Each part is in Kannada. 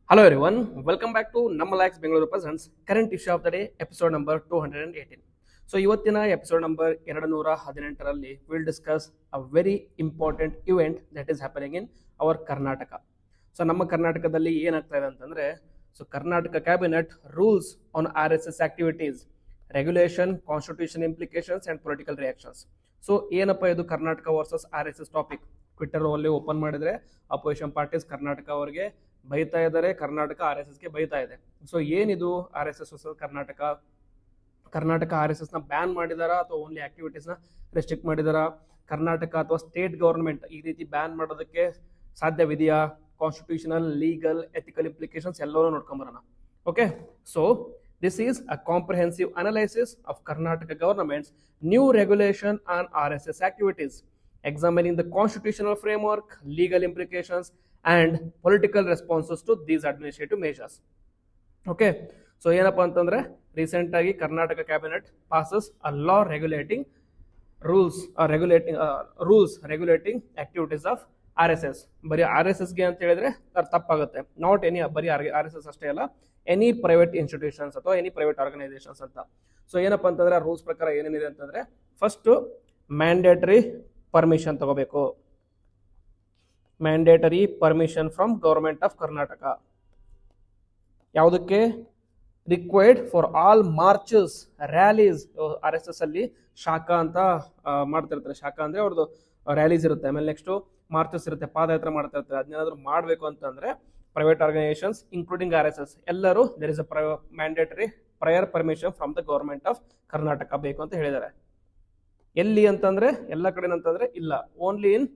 Hello everyone, welcome back to Nammalax Bengaluru Presents Current Issue of the Day, episode number 218. So, ಇವತ್ತಿನ ಎಪಿಸೋಡ್ ನಂಬರ್ 218ರಲ್ಲಿ will discuss a very important event that is happening in our Karnataka. So ನಮ್ಮ ಕರ್ನಾಟಕದಲ್ಲಿ ಏನಾಗ್ತಾ ಇದೆ ಅಂತಂದ್ರೆ, so Karnataka cabinet rules on RSS activities, regulation, constitution implications and political reactions. So ಏನಪ್ಪ ಇದು Karnataka versus RSS topic? Twitter ಅಲ್ಲಿ ಓಪನ್ ಮಾಡಿದ್ರೆ ಅಪೋಸಿಷನ್ ಪಾರ್ಟೀಸ್ ಕರ್ನಾಟಕ ಅವರಿಗೆ ಬೈತಾ ಇದ್ದಾರೆ, ಕರ್ನಾಟಕ RSSಗೆ ಬೈತಾ ಇದೆ. ಸೊ ಏನಿದು RSS ಕರ್ನಾಟಕ? ಕರ್ನಾಟಕ RSS ನ ಬ್ಯಾನ್ ಮಾಡಿದಾರಾ ಅಥವಾ ಓನ್ಲಿ ಆಕ್ಟಿವಿಟೀಸ್ ನ ರೆಸ್ಟ್ರಿಕ್ಟ್ ಮಾಡಿದಾರಾ? ಕರ್ನಾಟಕ ಅಥವಾ ಸ್ಟೇಟ್ ಗವರ್ಮೆಂಟ್ ಈ ರೀತಿ ಬ್ಯಾನ್ ಮಾಡೋದಕ್ಕೆ ಸಾಧ್ಯವಿದೆಯಾ? ಕಾನ್ಸ್ಟಿಟ್ಯೂಷನಲ್, ಲೀಗಲ್, ಎಥಿಕಲ್ ಇಂಪ್ಲಿಕೇಶನ್ಸ್ ಎಲ್ಲವೂ ನೋಡ್ಕೊಂಬರೋಣ. Okay, so this is a comprehensive analysis of Karnataka government's new regulation on RSS activities, examining the constitutional framework, legal implications and political responses to these administrative measures. Okay, so ಏನಪ್ಪ ಅಂತಂದ್ರೆ ರೀಸೆಂಟ್ ಆಗಿ Karnataka cabinet passes a law regulating regulating activities of RSS. ಬರೀ RSSಗೆ ಅಂತ ಹೇಳಿದ್ರೆ ತಪ್ಪಾಗುತ್ತೆ. ನಾಟ್ ಎನಿ, ಬರೀ RSS ಅಷ್ಟೇ ಅಲ್ಲ, ಎನಿ ಪ್ರೈವೇಟ್ ಇನ್ಸ್ಟಿಟ್ಯೂಷನ್ಸ್ ಅಥವಾ ಎನಿ ಪ್ರೈವೇಟ್ ಆರ್ಗನೈಸೇಷನ್ಸ್ ಅಂತ. ಸೊ ಏನಪ್ಪ ಅಂತಂದ್ರೆ ರೂಲ್ಸ್ ಪ್ರಕಾರ ಏನೇನಿದೆ ಅಂತಂದ್ರೆ, ಫಸ್ಟ್ ಮ್ಯಾಂಡೇಟರಿ ಪರ್ಮಿಷನ್ ತಗೋಬೇಕು. Mandatory permission from government of Karnataka. ಯಾವುದಕ್ಕೆ? Required for all marches, rallies. RSS ಅಲ್ಲಿ ಶಾಖಾ ಅಂತ ಮಾಡ್ತಿರ್ತಾರೆ. ಶಾಖಾ ಅಂದ್ರೆ ಅವ್ರದ್ದು ರ್ಯಾಲೀಸ್ ಇರುತ್ತೆ, ಆಮೇಲೆ ನೆಕ್ಸ್ಟ್ ಮಾರ್ಚಸ್ ಇರುತ್ತೆ, ಪಾದಯಾತ್ರೆ ಮಾಡ್ತಾ ಇರ್ತಾರೆ. ಅದನ್ನೇನಾದ್ರು ಮಾಡಬೇಕು ಅಂತಂದ್ರೆ ಪ್ರೈವೇಟ್ ಆರ್ಗನೈಸೇಷನ್ಸ್ ಇನ್ಕ್ಲೂಡಿಂಗ್ RSS ಎಲ್ಲರೂ there is a mandatory prior permission from the government of Karnataka ಬೇಕು ಅಂತ ಹೇಳಿದ್ದಾರೆ. ಎಲ್ಲಿ ಅಂತಂದ್ರೆ ಎಲ್ಲ ಕಡೆ ಅಂತಂದ್ರೆ ಇಲ್ಲ, only in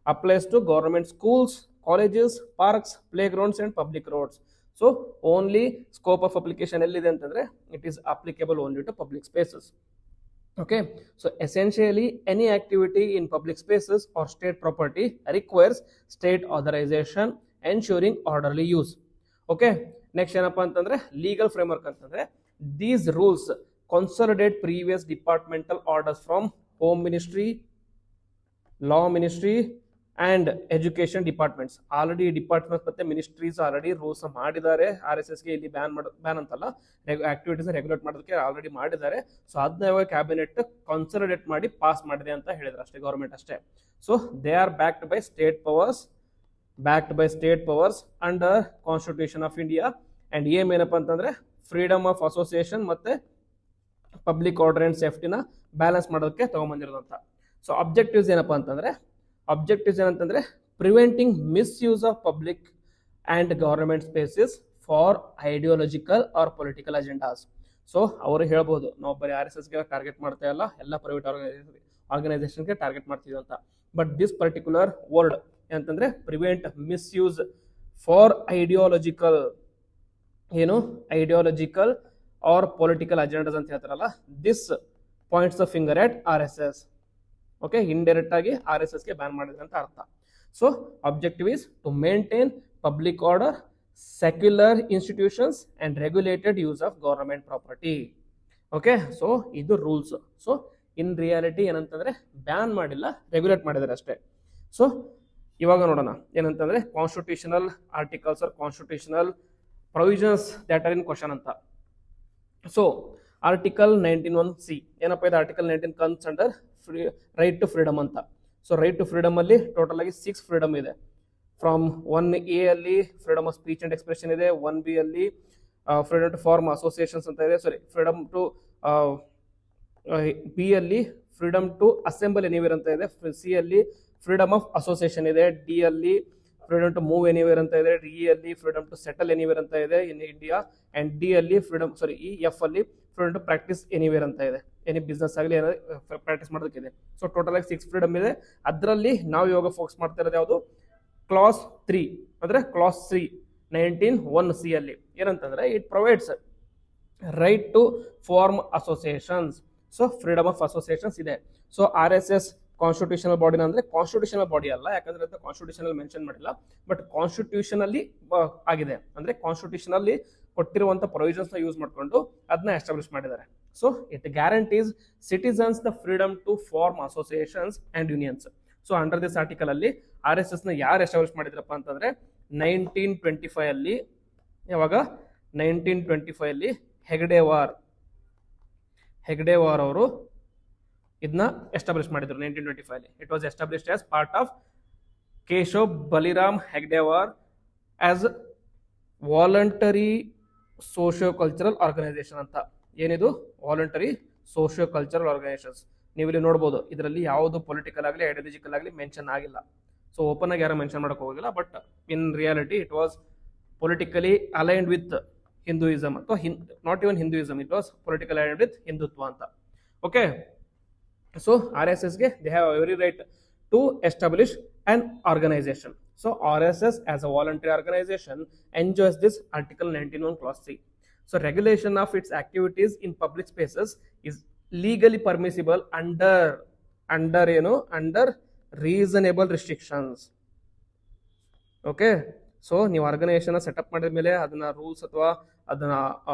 applies to government schools, colleges, parks, play grounds and public roads. So only scope of application ಎಲ್ಲಿದೆ ಅಂತಂದ್ರೆ it is applicable only to public spaces. Okay, so essentially any activity in public spaces or state property requires state authorization ensuring orderly use. Okay, next ಏನಪ್ಪ ಅಂತಂದ್ರೆ legal framework ಅಂತಂದ್ರೆ these rules consolidate previous departmental orders from home ministry, law ministry and education departments. Already departments ಮತ್ತೆ ಮಿನಿಸ್ಟ್ರೀಸ್ ಆಲ್ರೆಡಿ ರೂಲ್ಸ್ ಮಾಡಿದ್ದಾರೆ. RSSಗೆ ಇಲ್ಲಿ ಬ್ಯಾನ್ ಅಂತಲ್ಲ, ಆಕ್ಟಿವಿಟೀಸ್ ರೆಗ್ಯುಲೇಟ್ ಮಾಡೋದಕ್ಕೆ ಆಲ್ರೆಡಿ ಮಾಡಿದ್ದಾರೆ. ಸೊ ಅದನ್ನ ಇವಾಗ ಕ್ಯಾಬಿನೆಟ್ ಕನ್ಸಾಲಿಡೇಟ್ ಮಾಡಿ ಪಾಸ್ ಮಾಡಿದೆ ಅಂತ ಹೇಳಿದ್ರೆ ಅಷ್ಟೇ, ಗವರ್ಮೆಂಟ್ ಅಷ್ಟೇ. So they are backed by state powers under constitution of India. And aim ಏನಪ್ಪ ಅಂತಂದ್ರೆ ಫ್ರೀಡಮ್ ಆಫ್ ಅಸೋಸಿಯೇಷನ್ ಮತ್ತೆ ಪಬ್ಲಿಕ್ ಆರ್ಡರ್ ಅಂಡ್ ಸೇಫ್ಟಿನ ಬ್ಯಾಲೆನ್ಸ್ ಮಾಡೋದಕ್ಕೆ ತಗೊಂಡ್ಬಂದಿರೋದಂತ. ಸೊ ಅಬ್ಜೆಕ್ಟಿವ್ಸ್ ಏನಂತಂದ್ರೆ preventing misuse of public and government spaces for ideological or political agendas. So ಅವರು ಹೇಳ್ಬೋದು, ನಾವು ಬರೀ RSSಗೆ ಟಾರ್ಗೆಟ್ ಮಾಡ್ತಾ ಇಲ್ಲ, ಎಲ್ಲ ಪ್ರೈವೇಟ್ ಆರ್ಗನೈಸೇಷನ್ಗೆ ಟಾರ್ಗೆಟ್ ಮಾಡ್ತೀವಿ ಅಂತ. ಬಟ್ ದಿಸ್ ಪರ್ಟಿಕ್ಯುಲರ್ ವರ್ಡ್ ಏನಂತಂದ್ರೆ prevent misuse for ideological or political agendas ಅಂತ ಹೇಳ್ತಾರಲ್ಲ, this points the finger at RSS. Okay, indirect ಆಗಿ RSSಗೆ ಬ್ಯಾನ್ ಮಾಡಿದ್ರೆ ಅಂತ ಅರ್ಥ. So objective is to maintain public order, secular institutions and regulated use of government property. Okay, so ಇದು ರೂಲ್ಸ್. ಸೊ ಇನ್ ರಿಯಾಲಿಟಿ ಏನಂತಂದ್ರೆ ಬ್ಯಾನ್ ಮಾಡಿಲ್ಲ, ರೆಗ್ಯುಲೇಟ್ ಮಾಡಿದ್ದಾರೆ ಅಷ್ಟೇ. ಸೊ ಇವಾಗ ನೋಡೋಣ ಏನಂತಂದ್ರೆ constitutional articles or constitutional provisions that are in question ಅಂತ. ಸೊ ಆರ್ಟಿಕಲ್ 19(1)(c) ಏನಪ್ಪ ಇದು? ಆರ್ಟಿಕಲ್ 19 ಕನ್ಸ್ ಅಂಡರ್ ರೈಟ್ ಟು ಫ್ರೀಡಮ್ ಅಂತ. ಸೊ ರೈಟ್ ಟು ಫ್ರೀಡಮ್ ಅಲ್ಲಿ ಟೋಟಲ್ ಆಗಿ 6 ಫ್ರೀಡಮ್ ಇದೆ. ಫ್ರಮ್ 1A ಅಲ್ಲಿ freedom of speech and expression ಇದೆ, 1B ಅಲ್ಲಿ ಫ್ರೀಡಮ್ ಟು ಫಾರ್ಮ್ ಅಸೋಸಿಯೇಷನ್ಸ್ ಅಂತ ಇದೆ, ಫ್ರೀಡಮ್ ಟು B ಅಲ್ಲಿ ಫ್ರೀಡಮ್ ಟು ಅಸೆಂಬಲ್ ಎನಿವೇರ್ ಅಂತ ಇದೆ, C ಅಲ್ಲಿ ಫ್ರೀಡಮ್ ಆಫ್ ಅಸೋಸಿಯೇಷನ್ ಇದೆ, D ಅಲ್ಲಿ ಫ್ರೀಡಮ್ ಟು ಮೂವ್ ಎನಿವೇರ್ ಅಂತ ಇದೆ, E ಅಲ್ಲಿ ಫ್ರೀಡಮ್ ಟು ಸೆಟಲ್ ಎನಿವೇರ್ ಅಂತ ಇದೆ ಇನ್ ಇಂಡಿಯಾ, ಅಂಡ್ D ಅಲ್ಲಿ F ಅಲ್ಲಿ ಫ್ರೀಡಮ್ ಟು ಪ್ರಾಕ್ಟೀಸ್ ಎನಿವೇರ್ ಅಂತ ಇದೆ, ಎನಿ ಬಿಸ್ನೆಸ್ ಆಗಲಿ ಏನಾದ್ರು ಪ್ರಾಕ್ಟೀಸ್ ಮಾಡೋದಕ್ಕಿದೆ. ಸೊ ಟೋಟಲ್ ಆಗಿ 6 ಫ್ರೀಡಮ್ ಇದೆ. ಅದರಲ್ಲಿ ನಾವು ಇವಾಗ ಫೋಕಸ್ ಮಾಡ್ತಾ ಇರೋದು ಯಾವುದು? ಕ್ಲಾಸ್ 3 ಅಂದ್ರೆ ಕ್ಲಾಸ್ C 19(1)(c) ಅಲ್ಲಿ ಏನಂತಂದ್ರೆ it provides right to form associations. So freedom of associations ಇದೆ. ಸೊ RSS ಕಾನ್ಸ್ಟಿಟ್ಯೂಷನಲ್ ಬಾಡಿನ ಅಂದ್ರೆ ಕಾನ್ಸ್ಟಿಟ್ಯೂಷನಲ್ ಬಾಡಿ ಅಲ್ಲ, ಯಾಕಂದ್ರೆ ಅದು ಕಾನ್ಸ್ಟಿಟ್ಯೂಷನಲ್ ಮೆನ್ಷನ್ ಮಾಡಿಲ್ಲ, ಬಟ್ ಕಾನ್ಸ್ಟಿಟ್ಯೂಷನಲ್ಲಿ ಆಗಿದೆ. ಅಂದ್ರೆ ಕಾನ್ಸ್ಟಿಟ್ಯೂಷನಲ್ಲಿ ಕೊಟ್ಟಿರುವಂತ ಪ್ರೊವಿಷನ್ಸ್ ನ ಯೂಸ್ ಮಾಡಿಕೊಂಡು ಅದನ್ನ ಎಸ್ಟಾಬ್ಲಿಷ್ ಮಾಡಿದ್ದಾರೆ. So it guarantees citizens the freedom to form associations and unions. So under this article ಅಲ್ಲಿ RSS ನ ಯಾರು ಎಸ್ಟಾಬ್ಲಿಷ್ ಮಾಡಿದ್ರಪ್ಪ ಅಂತಂದ್ರೆ 1925 ಅಲ್ಲಿ ಯಾವಾಗ 1925 ಅಲ್ಲಿ ಹೆಗ್ಡೆವಾರ್ ಅವರು ಇದನ್ನ ಎಸ್ಟಾಬ್ಲಿಷ್ ಮಾಡಿದ್ರು 1925 ಅಲ್ಲಿ. It was established as part of Keshav Baliram ಹೆಗ್ಡೆವಾರ್ as voluntary socio cultural organisation ಅಂತ. ಏನಿದು ವಾಲಂಟರಿ ಸೋಶಿಯೋ ಕಲ್ಚರಲ್ ಆರ್ಗನೈಸೇಷನ್ಸ್. ನೀವು ಇಲ್ಲಿ ನೋಡಬಹುದು, ಇದರಲ್ಲಿ ಯಾವುದು ಪೊಲಿಟಿಕಲ್ ಆಗಲಿ ಐಡಿಯಾಲಜಿಕಲ್ ಆಗಲಿ ಮೆನ್ಷನ್ ಆಗಿಲ್ಲ. ಸೊ ಓಪನ್ ಆಗಿ ಯಾರು ಮೆನ್ಷನ್ ಮಾಡಕ್ ಹೋಗಿಲ್ಲ, but in reality it was politically aligned with Hinduism ಅಥವಾ not even Hinduism, it was political aligned with Hindutva ಅಂತ. ಓಕೆ, ಸೊ RSS ಗೆ they have every right to establish an organization. So RSS as a voluntary organization enjoys this Article 19(1) Clause 3. So regulation of its activities in public spaces is legally permissible under reasonable restrictions. Okay, so ನೀವು ಆರ್ಗನೈಸೇಷನ್ ಸೆಟಪ್ ಮಾಡಿದ ಮೇಲೆ ಅದನ್ನ ರೂಲ್ಸ್ ಅಥವಾ ಅದನ್ನ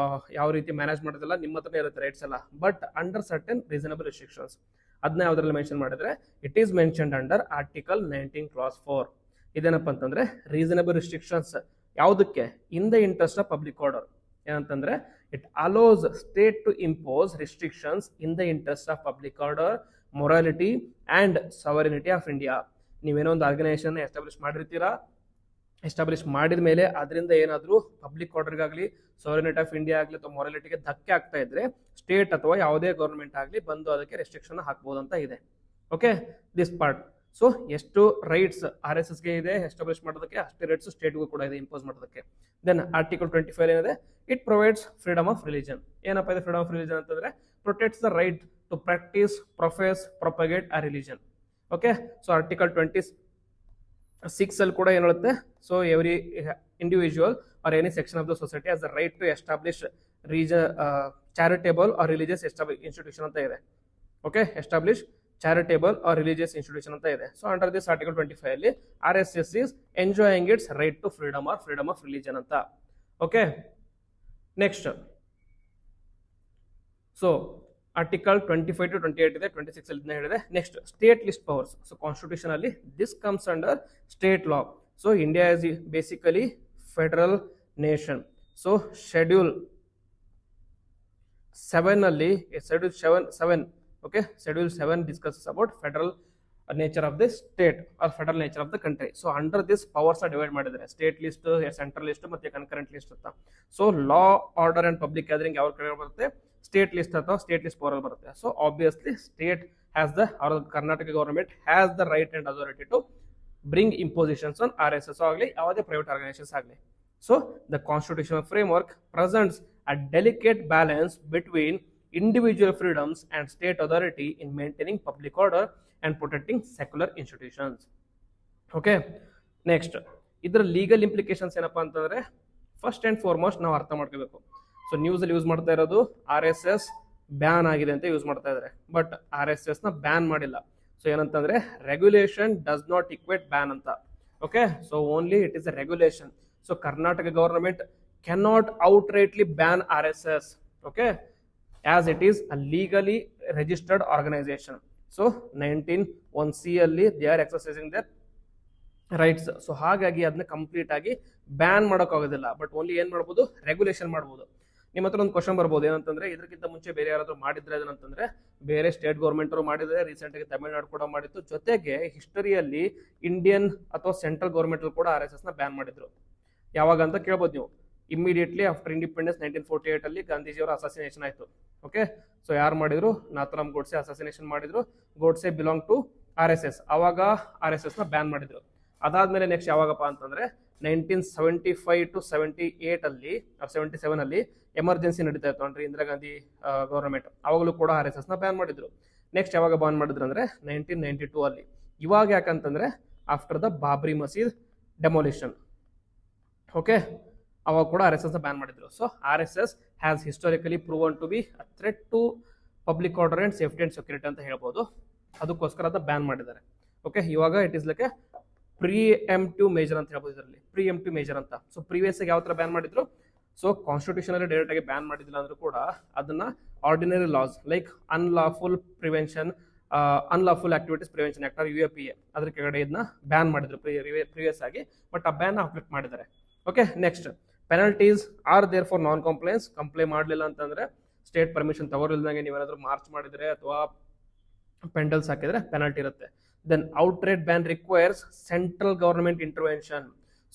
ಯಾವ ರೀತಿ ಮ್ಯಾನೇಜ್ ಮಾಡೋದಿಲ್ಲ ನಿಮ್ಮ ಹತ್ರನೇ ಇರುತ್ತೆ ರೈಟ್ಸ್ ಎಲ್ಲ, but under certain reasonable restrictions. ಅದನ್ನ ಯಾವ್ದ್ರಲ್ಲಿ ಮೆನ್ಷನ್ ಮಾಡಿದ್ರೆ it is mentioned under article 19 Clause 4. ಇದೇನಪ್ಪ ಅಂತಂದ್ರೆ ರೀಸನಬಲ್ ರೆಸ್ಟ್ರಿಕ್ಷನ್ಸ್ ಯಾವುದಕ್ಕೆ? In the interest of public order. ಏನಂತಂದ್ರೆ it allows state to impose restrictions in the interest of public order, morality and sovereignty of India. ನೀವೇನೋ ಒಂದು ಆರ್ಗನೈಸೇಷನ್ ಎಸ್ಟಾಬ್ಲಿಷ್ ಮಾಡಿದ ಮೇಲೆ ಅದರಿಂದ ಏನಾದರೂ ಪಬ್ಲಿಕ್ ಆರ್ಡರ್ಗಾಗಲಿ ಸಾವರಿನಿಟಿ ಆಫ್ ಇಂಡಿಯಾ ಆಗಲಿ ಅಥವಾ ಮೊರಾಲಿಟಿಗೆ ಧಕ್ಕೆ ಆಗ್ತಾ ಇದ್ರೆ ಸ್ಟೇಟ್ ಅಥವಾ ಯಾವುದೇ ಗೌರ್ಮೆಂಟ್ ಆಗಲಿ ಬಂದು ಅದಕ್ಕೆ ರೆಸ್ಟ್ರಿಕ್ಷನ್ ಹಾಕ್ಬೋದು ಅಂತ ಇದೆ. Okay, this part. ಸೊ ಎಷ್ಟು ರೈಟ್ಸ್ RSSಗೆ ಇದೆ ಎಸ್ಟಾಬ್ಲಿಷ್ ಮಾಡೋದಕ್ಕೆ, ಅಷ್ಟೇ ರೈಟ್ಸ್ ಸ್ಟೇಟ್ಗೂ ಕೂಡ ಇದೆ ಇಂಪೋಸ್ ಮಾಡೋದಕ್ಕೆ. ದೆನ್ ಆರ್ಟಿಕಲ್ 25 ಏನಿದೆ, it provides freedom of religion. ಏನಪ್ಪ ಇದೆ ಫ್ರೀಡಮ್ ಆಫ್ ರಿಲಿಜನ್ ಅಂತಂದ್ರೆ protects the right to practise, profess, propagate a religion. Okay, so article 26 ಅಲ್ಲಿ ಕೂಡ ಏನು ಹೇಳುತ್ತೆ? So every individual or any section of the society has the right to establish charitable or religious institution ಅಂತ ಇದೆ. Okay, establish charitable or religious institution ಅಂತ ಇದೆ. ಸೊ ಅಂಡರ್ ದಿಸ್ ಆರ್ಟಿಕಲ್ 25 ಅಲ್ಲಿ RSS is enjoying it's right to freedom of religion ಅಂತ. Okay, next. So article 25 to 28 ಇದೆ, 26 ಅಲ್ಲಿ ಹೇಳಿದೆ. Next state list powers. So constitution ಅಲ್ಲಿ this comes under state law. So India is basically federal nation. So schedule 7 ಅಲ್ಲಿ okay, schedule 7 discusses about federal nature of the state or federal nature of the country. So under this powers are divided ಮಾಡಿದ್ದಾರೆ, ಸ್ಟೇಟ್ ಲಿಸ್ಟ್, ಸೆಂಟ್ರಲ್ ಲಿಸ್ಟ್ ಮತ್ತೆ ಕನ್ಕರೆಂಟ್ ಲಿಸ್ಟ್ ಅಂತ. So law, order and public gathering ಯಾವ ಕಡೆ ಬರುತ್ತೆ? ಸ್ಟೇಟ್ ಲಿಸ್ಟ್ ಅಥವಾ ಸ್ಟೇಟ್ ಲಿಸ್ಟ್ ಪವರ್ ಬರುತ್ತೆ. So obviously state has the Karnataka government has the right and authority to bring impositions on RSS ಆಗಲಿ ಯಾವುದೇ ಪ್ರೈವೇಟ್ ಆರ್ಗನೈಸೇಷನ್ಸ್ ಆಗಲಿ. So the constitutional framework presents a delicate balance between individual freedoms and state authority in maintaining public order and protecting secular institutions. Okay, next ಇದರ ಲೀಗಲ್ ಇಂಪ್ಲಿಕೇಶನ್ಸ್ ಏನಪ್ಪಾ ಅಂತಂದ್ರೆ ಫಸ್ಟ್ ಅಂಡ್ ಫಾರ್ಮೋಸ್ಟ್ ನಾವು ಅರ್ಥ ಮಾಡ್ಕೋಬೇಕು. ಸೊ ನ್ಯೂಸ್ ಅಲ್ಲಿ ಯೂಸ್ ಮಾಡ್ತಾ ಇರೋದು RSS ಬ್ಯಾನ್ ಆಗಿದೆ ಅಂತ ಯೂಸ್ ಮಾಡ್ತಾ ಇದ್ದಾರೆ, ಬಟ್ RSS ನ ಬ್ಯಾನ್ ಮಾಡಿಲ್ಲ. ಸೊ ಏನಂತಂದ್ರೆ regulation does not equate ban ಅಂತ. Okay, so only it is a regulation. So Karnataka government cannot outrightly ban RSS. Okay, as it is a legally registered organization. So 19(1)(c) ಅಲ್ಲಿ they are exercising their rights. So ಹಾಗಾಗಿ ಅದನ್ನ ಕಂಪ್ಲೀಟ್ ಆಗಿ ಬ್ಯಾನ್ ಮಾಡೋಕ್ಕಾಗೋದಿಲ್ಲ, ಬಟ್ ಓನ್ಲಿ ಏನ್ ಮಾಡ್ಬೋದು? ರೆಗ್ಯುಲೇಷನ್ ಮಾಡ್ಬೋದು. ನಿಮ್ಮ ಹತ್ರ ಒಂದು ಕ್ವಶನ್ ಬರ್ಬೋದು, ಏನಂತಂದ್ರೆ ಇದಕ್ಕಿಂತ ಮುಂಚೆ ಬೇರೆ ಯಾರಾದ್ರೂ ಮಾಡಿದ್ರೆ ಏನಂತಂದ್ರೆ ಬೇರೆ ಸ್ಟೇಟ್ ಗೌರ್ಮೆಂಟ್ ಅವರು ಮಾಡಿದ್ರೆ, ರೀಸೆಂಟ್ ಆಗಿ ತಮಿಳುನಾಡು ಕೂಡ ಮಾಡಿತ್ತು, ಜೊತೆಗೆ ಹಿಸ್ಟರಿಯಲ್ಲಿ ಇಂಡಿಯನ್ ಅಥವಾ ಸೆಂಟ್ರಲ್ ಗೌರ್ಮೆಂಟ್ ಕೂಡ RSS ನ ಬ್ಯಾನ್ ಮಾಡಿದ್ರು. ಯಾವಾಗ ಅಂತ ಕೇಳ್ಬೋದು ನೀವು. ಇಮಿಡಿಯೇಟ್ಲಿ ಆಫ್ಟರ್ ಇಂಡಿಪೆಂಡೆನ್ಸ್ 1948 ಅಲ್ಲಿ ಗಾಂಧೀಜಿಯವರ ಅಸಾಸಿನೇಷನ್ ಆಯಿತು. ಓಕೆ, ಸೊ ಯಾರು ಮಾಡಿದ್ರು? ನಾಥರಾಮ್ ಗೋಡ್ಸೆ ಅಸಾಸಿನೇಷನ್ ಮಾಡಿದ್ರು. Godse belong to RSS. ಅವಾಗ RSS ನ ಬ್ಯಾನ್ ಮಾಡಿದ್ರು. ಅದಾದ್ಮೇಲೆ ನೆಕ್ಸ್ಟ್ ಯಾವಾಗಪ್ಪ ಅಂತಂದ್ರೆ 1975 to 78 ಅಲ್ಲಿ 77 ಅಲ್ಲಿ ಎಮರ್ಜೆನ್ಸಿ ನಡೀತಾ ಇತ್ತು ಅಂದ್ರೆ ಇಂದಿರಾ ಗಾಂಧಿ ಗವರ್ನಮೆಂಟ್, ಅವಾಗಲೂ ಕೂಡ RSS ನ ಬ್ಯಾನ್ ಮಾಡಿದ್ರು. ನೆಕ್ಸ್ಟ್ ಯಾವಾಗ ಬ್ಯಾನ್ ಮಾಡಿದ್ರು ಅಂದ್ರೆ 1992 ಅಲ್ಲಿ. ಇವಾಗ ಯಾಕಂತಂದ್ರೆ after the Babri Masjid demolition. Okay, ಅವಾಗ ಕೂಡ RSS ನ ಬ್ಯಾನ್ ಮಾಡಿದ್ರು. So RSS has historically proven to be a threat to public order and safety and security ಅಂತ ಹೇಳ್ಬೋದು. ಅದಕ್ಕೋಸ್ಕರ ಅದನ್ನ ಬ್ಯಾನ್ ಮಾಡಿದ್ದಾರೆ. ಓಕೆ, ಇವಾಗ it is like a preemptive measure ಅಂತ ಹೇಳ್ಬೋದು. ಇದರಲ್ಲಿ ಪ್ರಿಎಂಪ್ಟಿವ್ ಮೇಜರ್ ಅಂತ. ಸೊ ಪ್ರೀವಿಯಸ್ ಆಗಿ ಯಾವ ತರ ಬ್ಯಾನ್ ಮಾಡಿದ್ರು? ಸೊ ಕಾನ್ಸ್ಟಿಟ್ಯೂಷನ್ ಅಲ್ಲಿ ಡೈರೆಕ್ಟ್ ಆಗಿ ಬ್ಯಾನ್ ಮಾಡಿದಿಲ್ಲ ಅಂದ್ರೂ ಕೂಡ ಅದನ್ನ ordinary loss like unlawful activities prevention act UAPA ಅದ್ರ ಕೆಳಗಡೆ ಇದನ್ನ ಬ್ಯಾನ್ ಮಾಡಿದ್ರು ಪ್ರೀವಿಯಸ್ ಆಗಿ, ಬಟ್ ಆ ಬ್ಯಾನ್ ಅಪ್ಲಿಕ್ ಮಾಡಿದ್ದಾರೆ. Okay, next penalties are there for non compliance, comply ಮಾಡಲಿಲ್ಲ ಅಂತಂದ್ರೆ ಸ್ಟೇಟ್ ಪರ್ಮಿಷನ್ ತಗೋರಿಲ್ದಂಗೆ ನೀವೇನಾದ್ರೂ ಮಾರ್ಚ್ ಮಾಡಿದ್ರೆ ಅಥವಾ ಪೆಂಡಲ್ಸ್ ಹಾಕಿದ್ರೆ ಪೆನಲ್ಟಿ ಇರುತ್ತೆ. Then outright ban requires central government intervention.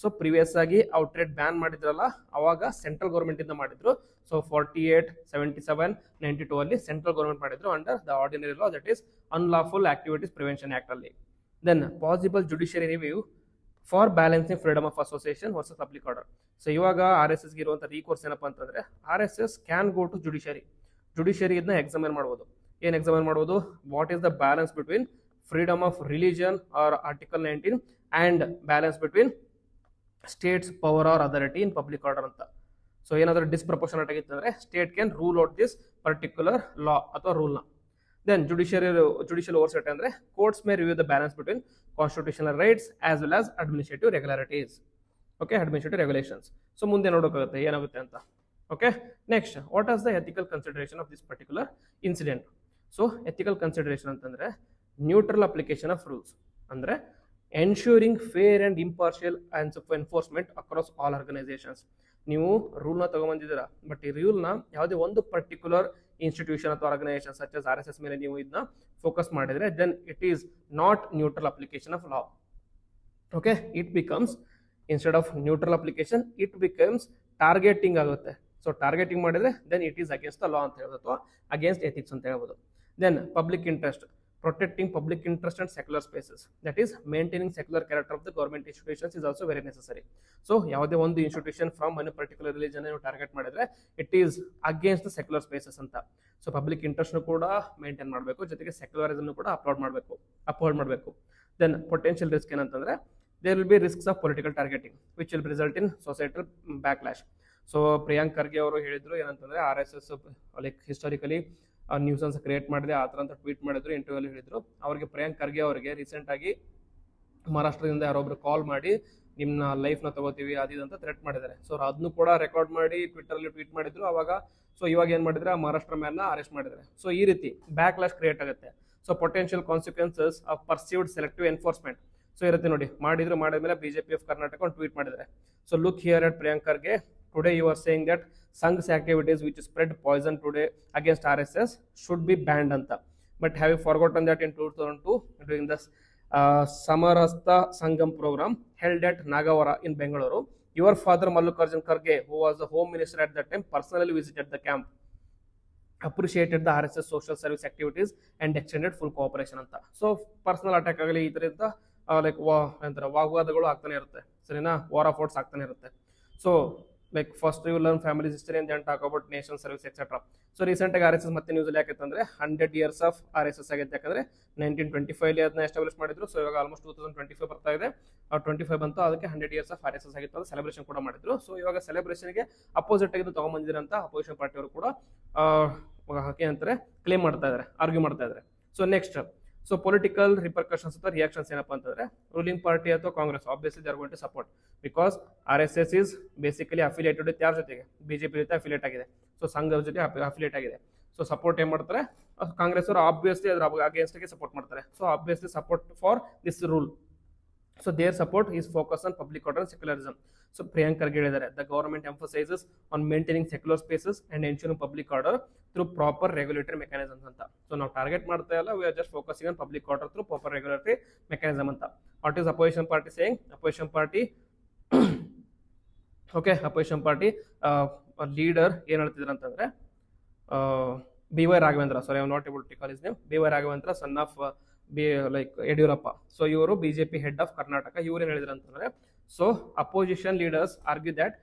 So previous ಆಗಿ ಔಟ್ರೇಟ್ ಬ್ಯಾನ್ ಮಾಡಿದ್ರಲ್ಲ ಅವಾಗ ಸೆಂಟ್ರಲ್ ಗವರ್ಮೆಂಟ್ ಇಂದ ಮಾಡಿದ್ರು. ಸೊ 48, 77, 92 ಅಲ್ಲಿ ಸೆಂಟ್ರಲ್ ಗವರ್ಮೆಂಟ್ ಮಾಡಿದ್ರು under the ordinary law, that is unlawful activities prevention act ಅಲ್ಲಿ. Then possible judiciary review for balancing freedom of association versus public order. So ಇವಾಗ RSS ಗೆ ಇರುವಂತ ರೀಕೋರ್ಸ್ ಏನಪ್ಪಾ ಅಂತಂದ್ರೆ RSS can go to judiciary. Judiciary ಇದನ್ನ ಎಕ್ಸಾಮಿನ್ ಮಾಡಬಹುದು. ಏನ್ ಎಕ್ಸಾಮಿನ್ ಮಾಡಬಹುದು? What is the balance between freedom of religion or article 19 and balance between states power or authority in public order ಅಂತ. ಸೊ ಏನಾದರೂ ಡಿಸ್ಪ್ರಪೋರ್ಷನೇಟ್ ಆಗಿತ್ತು ಅಂದ್ರೆ state can rule out this particular law ಅಥವಾ ರೂಲ್ ನ. ದೆನ್ ಜುಡಿಷಿಯಲ್ ಓವರ್ಸೆಟ್ ಅಂದ್ರೆ courts may review the balance between constitutional rights as well as administrative regularities. Okay, administrative regulations. So ಮುಂದೆ ನೋಡೋಕ್ಕಾಗುತ್ತೆ ಏನಾಗುತ್ತೆ ಅಂತ. Okay, next what as the ethical consideration of this particular incident. So ethical consideration ಅಂತಂದ್ರೆ ನ್ಯೂಟ್ರಲ್ ಅಪ್ಲಿಕೇಶನ್ ಆಫ್ ರೂಲ್ಸ್, ಅಂದ್ರೆ ensuring fair and impartial enforcement across all organisations. ನೀವು ರೂಲ್ನ ತಗೊಂಡ್ಬಂದಿದ್ದೀರಾ, ಬಟ್ ಈ ರೂಲ್ನ ಯಾವುದೇ ಒಂದು ಪರ್ಟಿಕ್ಯುಲರ್ ಇನ್ಸ್ಟಿಟ್ಯೂಷನ್ ಅಥವಾ ಆರ್ಗನೈಸೇಷನ್ ಸಚ್ as RSS ಮೇಲೆ ನೀವು ಇದನ್ನ ಫೋಕಸ್ ಮಾಡಿದ್ರೆ then it is not neutral application of law. Okay, it becomes instead of neutral application it becomes targeting ಆಗುತ್ತೆ. ಸೊ ಟಾರ್ಗೆಟಿಂಗ್ ಮಾಡಿದ್ರೆ then it is against the law ಅಂತ ಹೇಳ್ಬೋದು ಅಥವಾ ಅಗೇನ್ಸ್ಟ್ ಎಥಿಕ್ಸ್ ಅಂತ ಹೇಳ್ಬೋದು. Then public interest, protecting public interest and secular spaces, that is maintaining secular character of the government institutions is also very necessary. So ಯಾವುದೇ ಒಂದು institution from any particular religion ನೀವು ಟಾರ್ಗೆಟ್ ಮಾಡಿದ್ರೆ it is against the secular spaces ಅಂತ. ಸೊ ಪಬ್ಲಿಕ್ ಇಂಟ್ರೆಸ್ಟ್ ಕೂಡ ಮೇಂಟೈನ್ ಮಾಡಬೇಕು, ಜೊತೆಗೆ ಸೆಕ್ಯುಲರಿಸಮ್ ಕೂಡ ಅಪ್ಲೋಡ್ ಮಾಡಬೇಕು. ದೆನ್ ಪೊಟೆನ್ಷಿಯಲ್ ರಿಸ್ಕ್ ಏನಂತಂದ್ರೆ there will be risks of political targeting which will result in societal backlash. So Priyank Kharge ಅವರು ಹೇಳಿದ್ರು ಏನಂತಂದ್ರೆ RSS like historically nuisance create ಮಾಡಿದೆ ಆ ಥರ ಅಂತ ಟ್ವೀಟ್ ಮಾಡಿದ್ರು, ಇಂಟರ್ವ್ಯೂಲ್ಲಿ ಹೇಳಿದ್ರು. ಅವ್ರಿಗೆ ಪ್ರಿಯಾಂಕ್ ಖರ್ಗೆ ಅವರಿಗೆ ರೀಸೆಂಟ್ ಆಗಿ ಮಹಾರಾಷ್ಟ್ರದಿಂದ ಯಾರೊಬ್ರು ಕಾಲ್ ಮಾಡಿ ನಿಮ್ಮನ್ನ ಲೈಫ್ನ ತಗೋತೀವಿ ಅಂತ ಥ್ರೆಟ್ ಮಾಡಿದ್ದಾರೆ. ಸೊ ಅದನ್ನು ಕೂಡ ರೆಕಾರ್ಡ್ ಮಾಡಿ ಟ್ವಿಟ್ಟರಲ್ಲಿ ಟ್ವೀಟ್ ಮಾಡಿದ್ರು ಅವಾಗ. ಸೊ ಇವಾಗ ಏನು ಮಾಡಿದ್ರೆ ಮಹಾರಾಷ್ಟ್ರ ಮ್ಯಾನ್ನ ಅರೆಸ್ಟ್ ಮಾಡಿದ್ದಾರೆ. ಸೊ ಈ ರೀತಿ ಬ್ಯಾಕ್ಲಾಶ್ ಕ್ರಿಯೇಟ್ ಆಗುತ್ತೆ. So potential consequences of perceived selective enforcement. So ಇರುತ್ತೆ ನೋಡಿ, ಮಾಡಿದ್ಮೇಲೆ BJP ಆಫ್ ಕರ್ನಾಟಕ ಒಂದು ಟ್ವೀಟ್ ಮಾಡಿದ್ದಾರೆ. So look here at Priyank Kharge, today you are saying that Sangh's activities which spread poison today against RSS should be banned anta, but have you forgotten that in 2002 during the Samarastha Sangam program held at Nagavara in Bengaluru, your father Mallikarjun Kharge, who was the home minister at that time, personally visited the camp, appreciated the RSS social service activities and extended full cooperation anta. So personal attack ಆಗಲಿ ಈ ಥರದ ಲೈಕ್ ವಾಗ್ವಾದಗಳು ಆಗ್ತಾನೆ ಇರುತ್ತೆ, ಸರಿನಾ, ವಾರ್ ಆಫ್ ವರ್ಡ್ಸ್ ಆಗ್ತಾನೆ ಇರುತ್ತೆ. So like first you learn family's history and then talk about nation service etc. So recent ಆಗಿ RSS ಮತ್ತೆ ನ್ಯೂಸ್ ಅಲ್ಲಿ ಯಾಕಂದ್ರೆ 100 years ಆಫ್ RSS ಆಗೈತೆ, ಯಾಕಂದ್ರೆ 1925 ಅಲ್ಲಿ ಅದನ್ನ ಎಸ್ಟಾಬ್ಲಿಷ್ ಮಾಡಿದ್ರು. ಸೊ ಇವಾಗ ಆಲ್ಮೋಸ್ಟ್ 2025 ಬರ್ತಾ ಇದೆ, 25 ಬಂತು, ಅದಕ್ಕೆ 100 years ಆಫ್ RSS ಆಗಿತ್ತು ಅಂತ ಸೆಲೆಬ್ರೇಷನ್ ಕೂಡ ಮಾಡಿದ್ರು. ಸೊ ಇವಾಗ ಸೆಲೆಬ್ರೇಷನ್ಗೆ ಅಪೋಸಿಟ್ ಆಗಿ ತಗೊಂಡ್ಬಂದಿರಂತ ಅಪೋಸಿಷನ್ ಪಾರ್ಟಿಯವರು ಕೂಡ ಏನಂತಾರೆ ಕ್ಲೇಮ್ ಮಾಡ್ತಾ ಇದ್ದಾರೆ, ಆರ್ಗ್ಯೂ ಮಾಡ್ತಾ ಇದ್ದಾರೆ. So next, so political repercussions ಅಥವಾ ರಿಯಾಕ್ಷನ್ಸ್ ಏನಪ್ಪಾ ಅಂತಂದ್ರೆ ರೂಲಿಂಗ್ ಪಾರ್ಟಿ ಅಥವಾ Congress obviously they are going to support, because RSS is basically affiliated with ಯಾರ ಜೊತೆಗೆ, BJP ಜೊತೆ ಅಫಿಲಿಯೇಟ್ ಆಗಿದೆ. ಸೊ ಸಂಘದ ಜೊತೆ ಅಫಿಲಿಯೇಟ್ ಆಗಿದೆ. ಸೊ ಸಪೋರ್ಟ್ ಏನ್ ಮಾಡ್ತಾರೆ ಕಾಂಗ್ರೆಸ್ ಅವರು, ಆಬ್ವಿಯಸ್ಲಿ ಅದ್ರ ಅಗೇನ್ಸ್ಟ್ ಗೆ ಸಪೋರ್ಟ್ ಮಾಡ್ತಾರೆ. So obviously support for this rule. So their support is focused on public order and secularism. So Priyank Kharge ಹೇಳಿದ್ದಾರೆ, the government emphasizes on maintaining secular spaces and ensuring public order through proper regulatory mechanisms ಅಂತ. So ನಾವು ಟಾರ್ಗೆಟ್ ಮಾಡ್ತಾ ಇಲ್ಲ, we are just focusing on public order through proper regulatory mechanism ಅಂತ. What is opposition party saying? Opposition party okay, opposition party leader ಏನು ಹೇಳ್ತಿದ್ರು ಅಂತಂದ್ರೆ BY Raghavendra, sorry I am not able to call his name, BY Raghavendra, son of like Yediyurappa. So ಇವರು BJP ಹೆಡ್ ಆಫ್ ಕರ್ನಾಟಕ. ಇವ್ರು ಏನ್ ಹೇಳಿದ್ರು ಅಂತಂದ್ರೆ, so opposition leaders argue that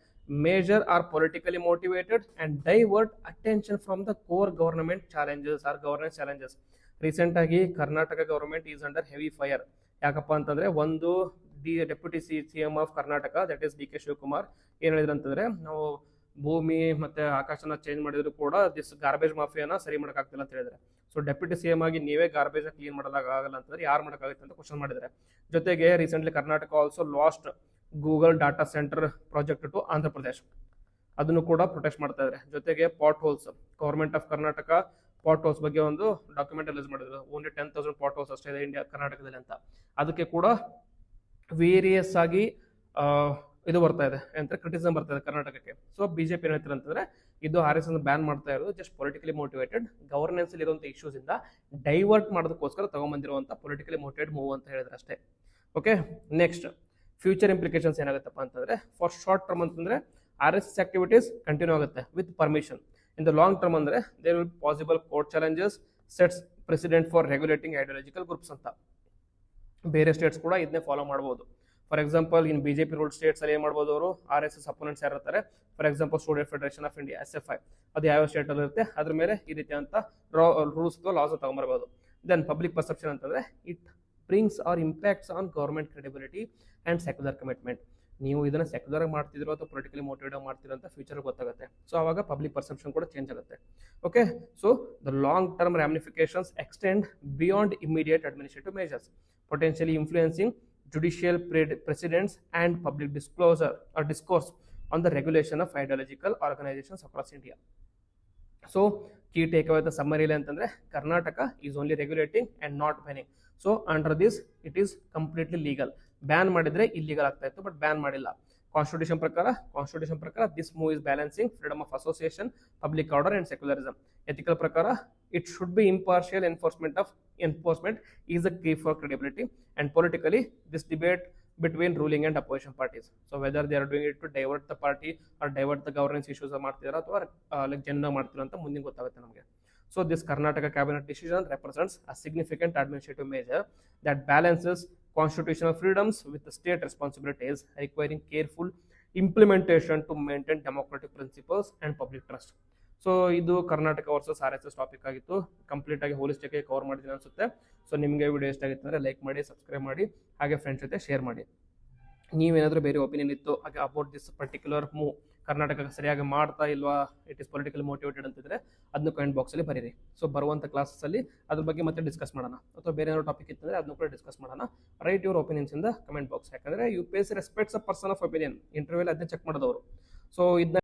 measure are politically motivated and divert attention from the core government challenges or governance challenges. Recent ಆಗಿ Karnataka government is under heavy fire. ಯಾಕಪ್ಪ ಅಂತಂದ್ರೆ, ಒಂದು deputy CM of Karnataka that is DK Shivakumar ಏನ್ ಹೇಳಿದ್ರು ಅಂತಂದ್ರೆ, ನಾವು ಭೂಮಿ ಮತ್ತೆ ಆಕಾಶನ ಚೇಂಜ್ ಮಾಡಿದ್ರು ಕೂಡ ದಿಸ್ ಗಾರ್ಬೇಜ್ ಮಾಫಿಯಾನ ಸರಿ ಮಾಡೋಕ್ಕಾಗ್ತಿಲ್ಲ ಅಂತ ಹೇಳಿದ್ರೆ. ಸೊ ಡೆಪ್ಯೂಟಿ CM ಆಗಿ ನೀವೇ ಗಾರ್ಬೇಜ್ ಕ್ಲೀನ್ ಮಾಡಲಾಗಲ್ಲ ಅಂತಂದ್ರೆ ಯಾರು ಮಾಡೋಕ್ಕಾಗುತ್ತೆ ಅಂತ ಕ್ವಶನ್ ಮಾಡಿದ್ರೆ. ಜೊತೆಗೆ recently Karnataka also last Google data centre project to Andhra Pradesh, ಅದನ್ನು ಕೂಡ ಪ್ರೊಟೆಸ್ಟ್ ಮಾಡ್ತಾ ಇದ್ದಾರೆ. ಜೊತೆಗೆ potholes, government of Karnataka potholes ಬಗ್ಗೆ ಒಂದು ಡಾಕ್ಯುಮೆಂಟ್ ರಿಲೀಸ್ ಮಾಡಿದ್ರು. ಓನ್ಲಿ 10,000 ಪಾಟ್ ಹೋಲ್ಸ್ ಅಷ್ಟೇ ಇದೆ ಇಂಡಿಯಾ ಕರ್ನಾಟಕದಲ್ಲಿ ಅಂತ. ಅದಕ್ಕೆ ಕೂಡ ವೇರಿಯಸ್ ಆಗಿ ಇದು ಬರ್ತಾ ಇದೆ ಅಂತ ಕ್ರಿಟಿಸಮ್ ಬರ್ತಾ ಇದೆ ಕರ್ನಾಟಕಕ್ಕೆ. ಸೊ ಬಿಜೆಪಿ ಏನ್ ಹೇಳ್ತಾರೆ ಅಂತಂದ್ರೆ ಇದು ಆರ್ ಎಸ್ ಎಸ್ ಬ್ಯಾನ್ ಮಾಡ್ತಾ ಇರೋದು ಜಸ್ಟ್ ಪೊಲಿಟಿಕಲಿ ಮೋಟಿವೇಟೆಡ್ ಗವರ್ನೆನ್ಸ್ ಇರುವಂತ ಇಶ್ಯೂಸ್ ಇಂದ ಡೈವರ್ಟ್ ಮಾಡೋದಕ್ಕೋಸ್ಕರ ತಗೊಂಡ್ಬಂದಿರುವಂತ ಪೊಲಿಟಿಕಲಿ ಮೋಟಿವೇಟೆಡ್ ಮೂವ್ ಅಂತ ಹೇಳಿದ್ರೆ ಅಷ್ಟೇ. ಓಕೆ, ನೆಕ್ಸ್ಟ್ ಫ್ಯೂಚರ್ ಇಂಪ್ಲಿಕೇಶನ್ಸ್ ಏನಾಗುತ್ತಪ್ಪ ಅಂತಂದ್ರೆ ಫಾರ್ ಶಾರ್ಟ್ ಟರ್ಮ್ ಅಂತಂದ್ರೆ R S S activities continue ಆಗುತ್ತೆ with permission. In the long term ಅಂದ್ರೆ there will possible court challenges sets precedent for regulating ideological groups ಅಂತ. ಬೇರೆ ಸ್ಟೇಟ್ಸ್ ಕೂಡ ಇದನ್ನೇ ಫಾಲೋ ಮಾಡಬಹುದು. For example in BJP rule states ಅಲ್ಲಿ ಏನ್ ಮಾಡಬಹುದು ಅವರು ಆರ್ ಎಸ್ ಎಸ್ ಅಪೋನೆಂಟ್ಸ್ ಯಾರು ಇರ್ತಾರೆ, for example student federation of India SFI, ಅದು ಯಾವ ಸ್ಟೇಟ್ ಅಲ್ಲಿ ಇರುತ್ತೆ ಅದ್ರ ಮೇಲೆ ಈ ರೀತಿಯಂತ ರೂಲ್ಸ್ ಲಾಸ್ ತಗೊಂಡ್ಬರ್ಬೋದು. ದೆನ್ ಪಬ್ಲಿಕ್ ಪರ್ಸೆಪ್ಷನ್ ಅಂತಂದ್ರೆ it brings or impacts on government credibility and secular commitment. ನೀವು ಇದನ್ನ ಸೆಕ್ಯುಲರ್ ಮಾಡ್ತಿದ್ರು ಅಥವಾ ಪೊಲಿಟಿಕಲಿ ಮೋಟಿವೇಟ್ ಮಾಡ್ತಿರೋ ಅಂತ ಫ್ಯೂಚರ್ ಗೊತ್ತಾಗುತ್ತೆ. ಸೊ ಅವಾಗ ಪಬ್ಲಿಕ್ ಪರ್ಸೆಪ್ಷನ್ ಕೂಡ ಚೇಂಜ್ ಆಗುತ್ತೆ. Okay, so the long term ramifications extend beyond immediate administrative measures, potentially influencing judicial precedents and public disclosure or discourse on the regulation of ideological organizations across India. So key takeaway the summary ಅಂತಂದ್ರೆ Karnataka is only regulating and not banning. So under this it is completely legal. Ban ಮಾಡಿದ್ರೆ ಇಲ್ಲಿಗಲ್ ಆಗ್ತಾ ಇತ್ತು, ಬಟ್ ಬ್ಯಾನ್ ಮಾಡಿಲ್ಲ. ಕಾನ್ಸ್ಟಿಟ್ಯೂಷನ್ ಪ್ರಕಾರ this move is balancing freedom of association, public order and secularism. Ethical ಪ್ರಕಾರ it should be impartial enforcement is a key for credibility, and politically this debate between ruling and opposition parties, so whether they are doing it to divert the party or divert the governance issues ಮಾಡ್ತಿದಾರ ಅಥವಾ ಲೈಕ್ ಜನರಲ್ ಮಾಡ್ತಿರೋ ಅಂತ ಮುಂದೆ ಗೊತ್ತಾಗುತ್ತೆ ನಮಗೆ. So this Karnataka cabinet decision represents a significant administrative measure that balances constitutional freedoms with the state responsibilities, requiring careful implementation to maintain democratic principles and public trust. So ಇದು Karnataka versus R S S topic ಆಗಿತ್ತು. ಕಂಪ್ಲೀಟ್ ಆಗಿ ಹೋಲಿಸ್ಟಿಕ್ ಆಗಿ ಕವರ್ ಮಾಡಿದ್ದೀನಿ ಅನ್ಸುತ್ತೆ. ಸೊ ನಿಮಗೆ ವಿಡಿಯೋ ಇಷ್ಟ ಆಗಿತ್ತು ಅಂದರೆ ಲೈಕ್ ಮಾಡಿ, ಸಬ್ಸ್ಕ್ರೈಬ್ ಮಾಡಿ, ಹಾಗೆ ಫ್ರೆಂಡ್ಸ್ ಜೊತೆ ಶೇರ್ ಮಾಡಿ. ನೀವೇನಾದರೂ ಬೇರೆ ಒಪಿನಿಯನ್ ಇತ್ತು ಹಾಗೆ about this particular move Karnataka ಸರಿಯಾಗಿ ಮಾಡ್ತಾ ಇಲ್ವಾ, ಇಟ್ ಇಸ್ ಪೊಲಿಟಿಕಲಿ ಮೋಟಿವೇಟೆಡ್ ಅಂತಿದ್ರೆ ಅದನ್ನು ಕಮೆಂಟ್ ಬಾಕ್ಸಲ್ಲಿ ಬರೀರಿ. ಸೊ ಬರುವಂಥ ಕ್ಲಾಸಲ್ಲಿ ಅದ್ರ ಬಗ್ಗೆ ಮತ್ತೆ ಡಿಸ್ಕಸ್ ಮಾಡೋಣ, ಅಥವಾ ಬೇರೆ ಏನಾದ್ರು ಟಾಪಿಕ್ ಇತ್ತಂದರೆ ಅದನ್ನು ಕೂಡ ಡಿಸ್ಕಸ್ ಮಾಡೋಣ. Write your opinions in the comment box. ಯಾಕಂದರೆ UPSC respects a person of opinion. ಇಂಟರ್ವ್ಯೂಲಿ ಅದನ್ನೇ ಚೆಕ್ ಮಾಡೋದವರು. ಸೊ ಇದನ್ನ